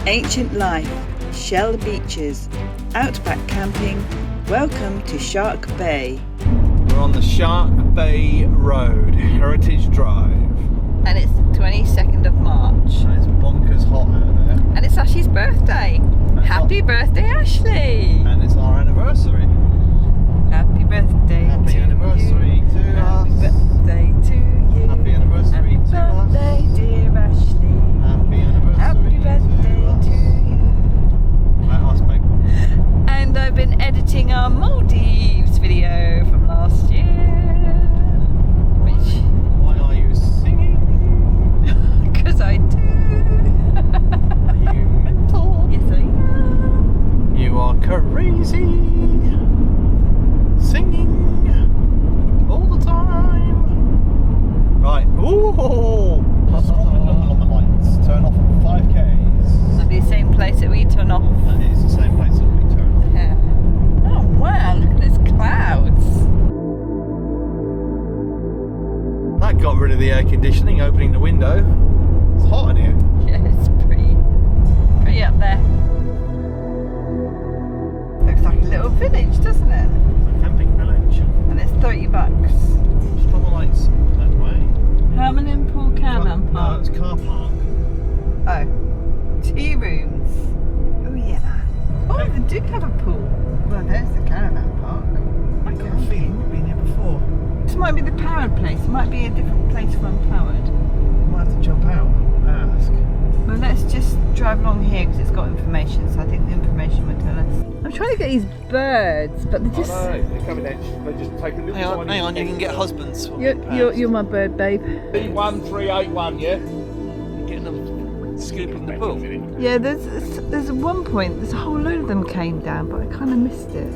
Ancient life, shell beaches, outback camping. Welcome to Shark Bay. We're on the Shark Bay Road, Heritage Drive. And it's the 22nd of March. And it's bonkers hot out there. And it's Ashley's birthday. Happy birthday, Ashley! And it's our anniversary. Happy birthday Happy to anniversary you. to Happy us. birthday to you. Happy anniversary Happy to us. birthday, dear Ashley. Happy anniversary Happy birthday to us. to you. Let us, babe. And I've been editing our Maldives video from last year. Which... Why are you singing? Because I do. Are you mental? Yes, I am. You are crazy. Singing all the time. Right. Ooh. Stromatolites turn off at 5Ks. That'll be the same place that we turn off. That is the same place that we turn off. Yeah. Oh wow, look at these clouds. That got rid of the air conditioning, opening the window. It's hot in here. Yeah, it's pretty up there. Looks like a little village, doesn't it? It's a camping village. And it's $30. Stromatolites that way. Hamelin Pool Caravan No, Park. it's car park. Oh, 2 rooms. Oh yeah. Oh, they do have a pool. Well, there's the caravan park. I got a feeling we've been here before. This might be the powered place. It might be a different place from powered. Might have to jump out and ask. Well, let's just drive along here because it's got information, so I think the information will tell us. I'm trying to get these birds, but they're just... Oh no, they're coming in. They just take a little Hang on, you can get husbands. You're my bird, babe. B1381, yeah? Getting them scooping the pool. Yeah, there's one point, there's a whole load of them came down, but I kind of missed it.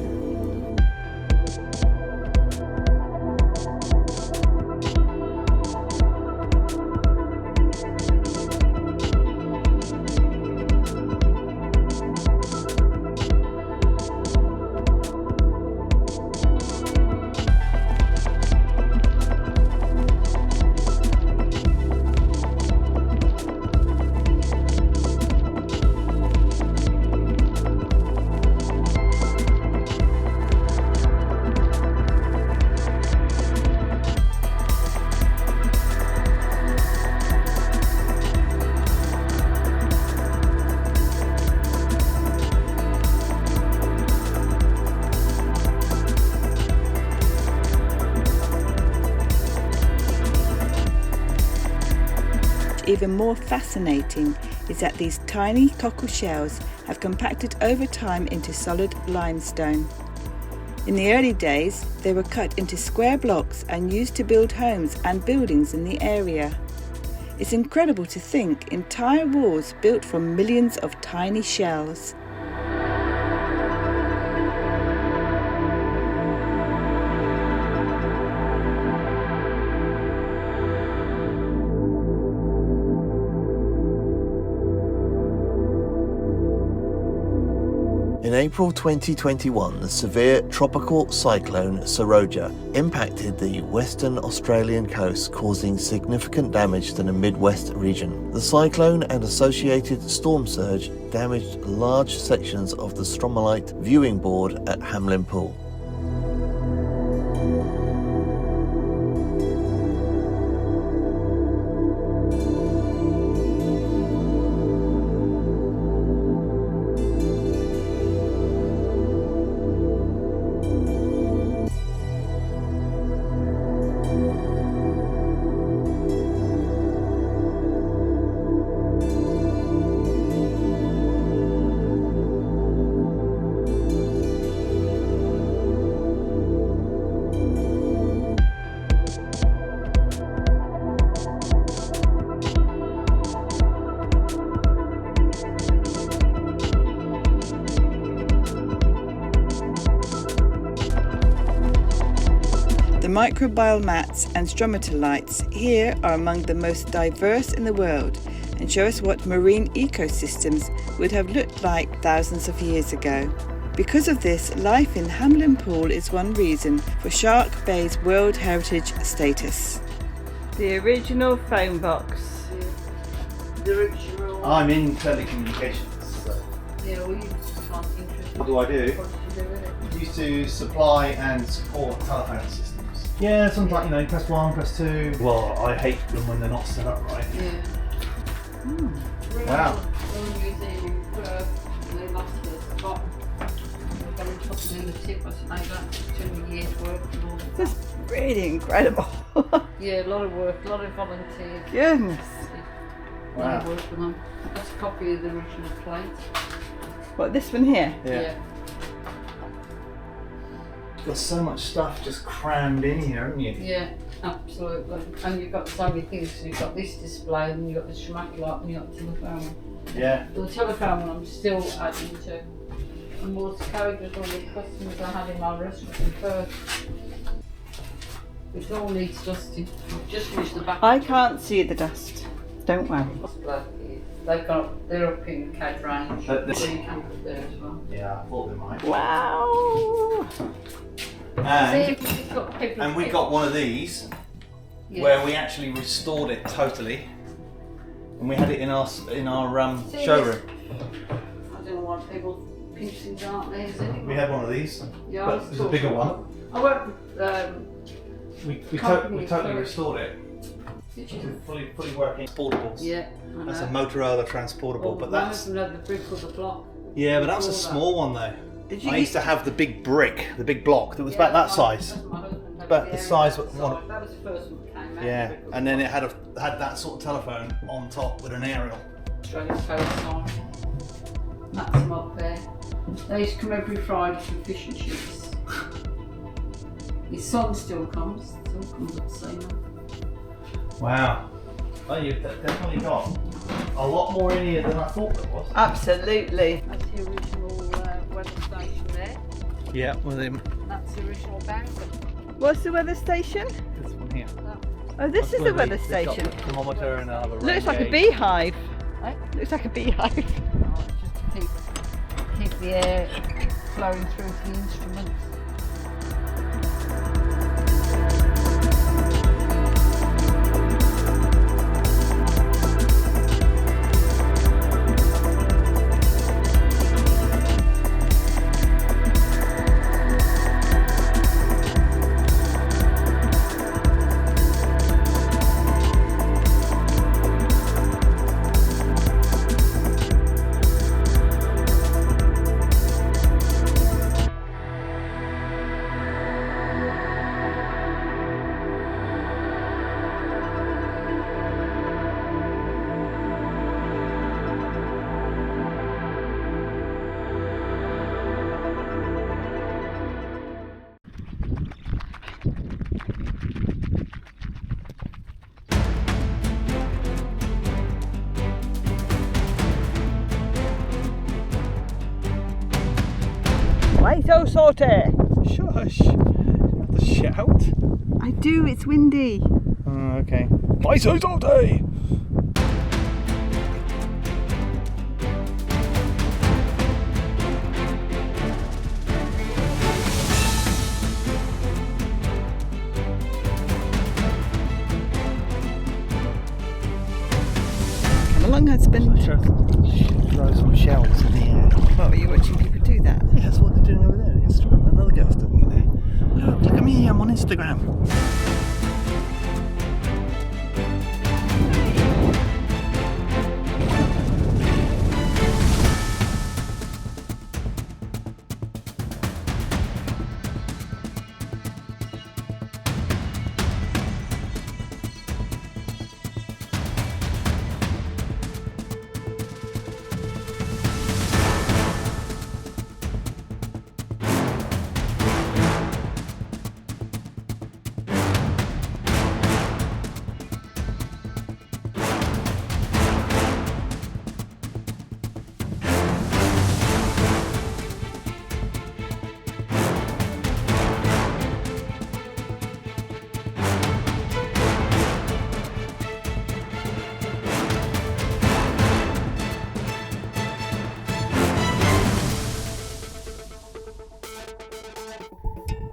Even more fascinating is that these tiny cockle shells have compacted over time into solid limestone. In the early days, they were cut into square blocks and used to build homes and buildings in the area. It's incredible to think entire walls built from millions of tiny shells. In April 2021, the severe tropical cyclone Seroja impacted the Western Australian coast, causing significant damage to the Midwest region. The cyclone and associated storm surge damaged large sections of the Stromatolite viewing board at Hamelin Pool. The microbial mats and stromatolites here are among the most diverse in the world and show us what marine ecosystems would have looked like thousands of years ago. Because of this, life in Hamelin Pool is one reason for Shark Bay's World Heritage status. The original phone box. I'm in telecommunications. Yeah, we find interesting. What do I do? What did you do with it? Used to supply and support telephone systems. Yeah, sometimes, you know, press 1, press 2. Well, I hate them when they're not set up right. Yeah. Wow. When we were in Perth, they lost the spot. They were putting in the tip, I said, mate, that's 2 years' work and all that. That's really incredible. Yeah, a lot of work, a lot of volunteers. Goodness. A lot of work for them. That's a copy of the original plate. What, this one here? Yeah. Got so much stuff just crammed in here, haven't you? Yeah, absolutely. And you've got so many things. So you've got this display, and you've got the Stromatolites, and you've got the telephone. Yeah. The telephone one I'm still adding to. And more to carry with all the customers I had in my restaurant in Perth. It all needs dusting. I've just finished the back. I can't see the dust. Don't worry. They're up in the Cade range. But this- So you can put there as well. Yeah, I thought they might. Wow. And we got one of these where we actually restored it totally, and we had it in our showroom. I don't know why people pinch things aren't there, is it? We had one of these, Yeah, but it's a bigger one. I worked with We totally restored it. did you? Fully working. Transportables. Yeah, I know. That's a Motorola transportable, Well, but my that's husband had the brick of the block. yeah, but that was a Before that. small one though. Did you I used to have the big brick, the big block that was Yeah, about that that's size. my husband had But the the area size that of size. one- That was the first one that came out. Yeah, the brick of and the then it block. had that sort of telephone on top with an aerial. Australian coastline. That's them up there. They used to come every Friday for fish and chips. His son still comes up to see them. Wow. Oh, you've definitely got a lot more in here than I thought there was. Absolutely. That's the original weather station there. Yeah, with him. That's the original bank. What's the weather station? This one here. Oh, this is the weather station. Thermometer and another Looks like a gauge. beehive. Eh? Looks like a beehive. Just to keep the air flowing through to the instruments. Why so salty? Shush. You have to shout. I do, it's windy. Oh, okay. Why so salty? Come along, husband. Throw some shells in the air. What were you watching people do that? Yeah, that's what they're doing over there on Instagram. Another girl's doing it there. Look at me, I'm on Instagram.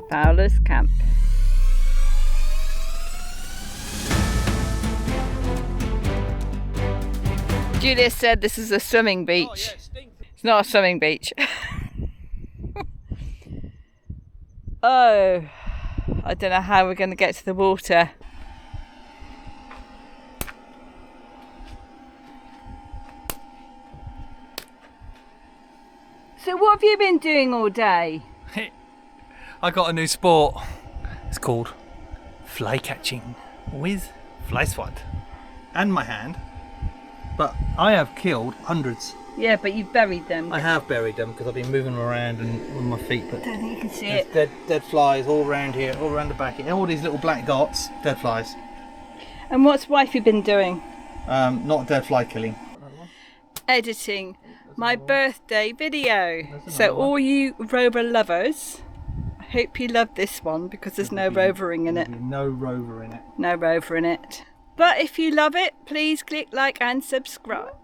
Fowler's camp. Julia said this is a swimming beach. It's not a swimming beach. Oh, I don't know how we're going to get to the water. So what have you been doing all day? I got a new sport. It's called fly catching with fly swat and my hand. But I have killed hundreds. Yeah, but you've buried them. I have buried them because I've been moving them around and with my feet. But I don't think you can see there's it. dead flies all around here, all around the back. All these little black dots, dead flies. And what's wifey been doing? Not dead fly killing. Editing my birthday video. So all you Rover lovers, I hope you love this one because there's no rovering in it. No rover in it. No rover in it. But if you love it, please click like and subscribe.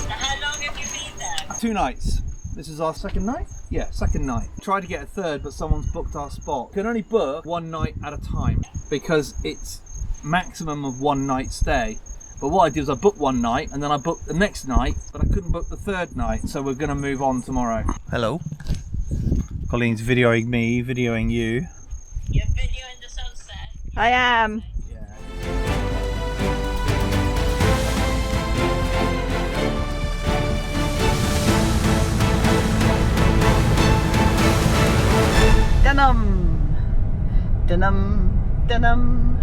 How long have you been there? 2 nights. This is our second night? Yeah, second night. Tried to get a third, but someone's booked our spot. You can only book 1 night at a time because it's maximum of 1 night stay. But what I did is I booked 1 night and then I booked the next night, but I couldn't book the 3rd night, so we're gonna move on tomorrow. Hello. Colleen's videoing me, videoing you. You're videoing the sunset. I am. Dun-dum, dun-dum, dun-dum.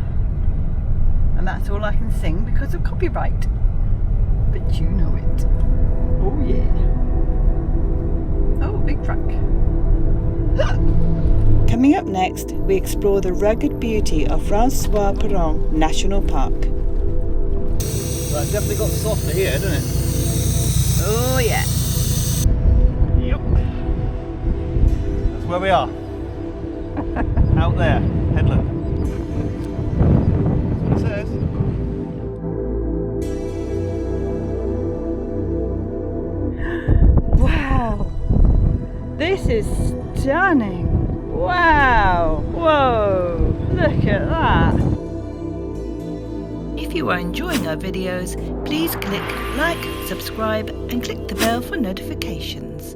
And that's all I can sing because of copyright. But you know it. Oh yeah. Oh, big truck. Coming up next, we explore the rugged beauty of Francois Peron National Park. Well, it definitely got softer here, doesn't it? Oh yeah. Yep. That's where we are. Out there, headland. That's what it says. Wow. This is stunning. Wow. Whoa. Look at that. If you are enjoying our videos, please click like, subscribe and click the bell for notifications.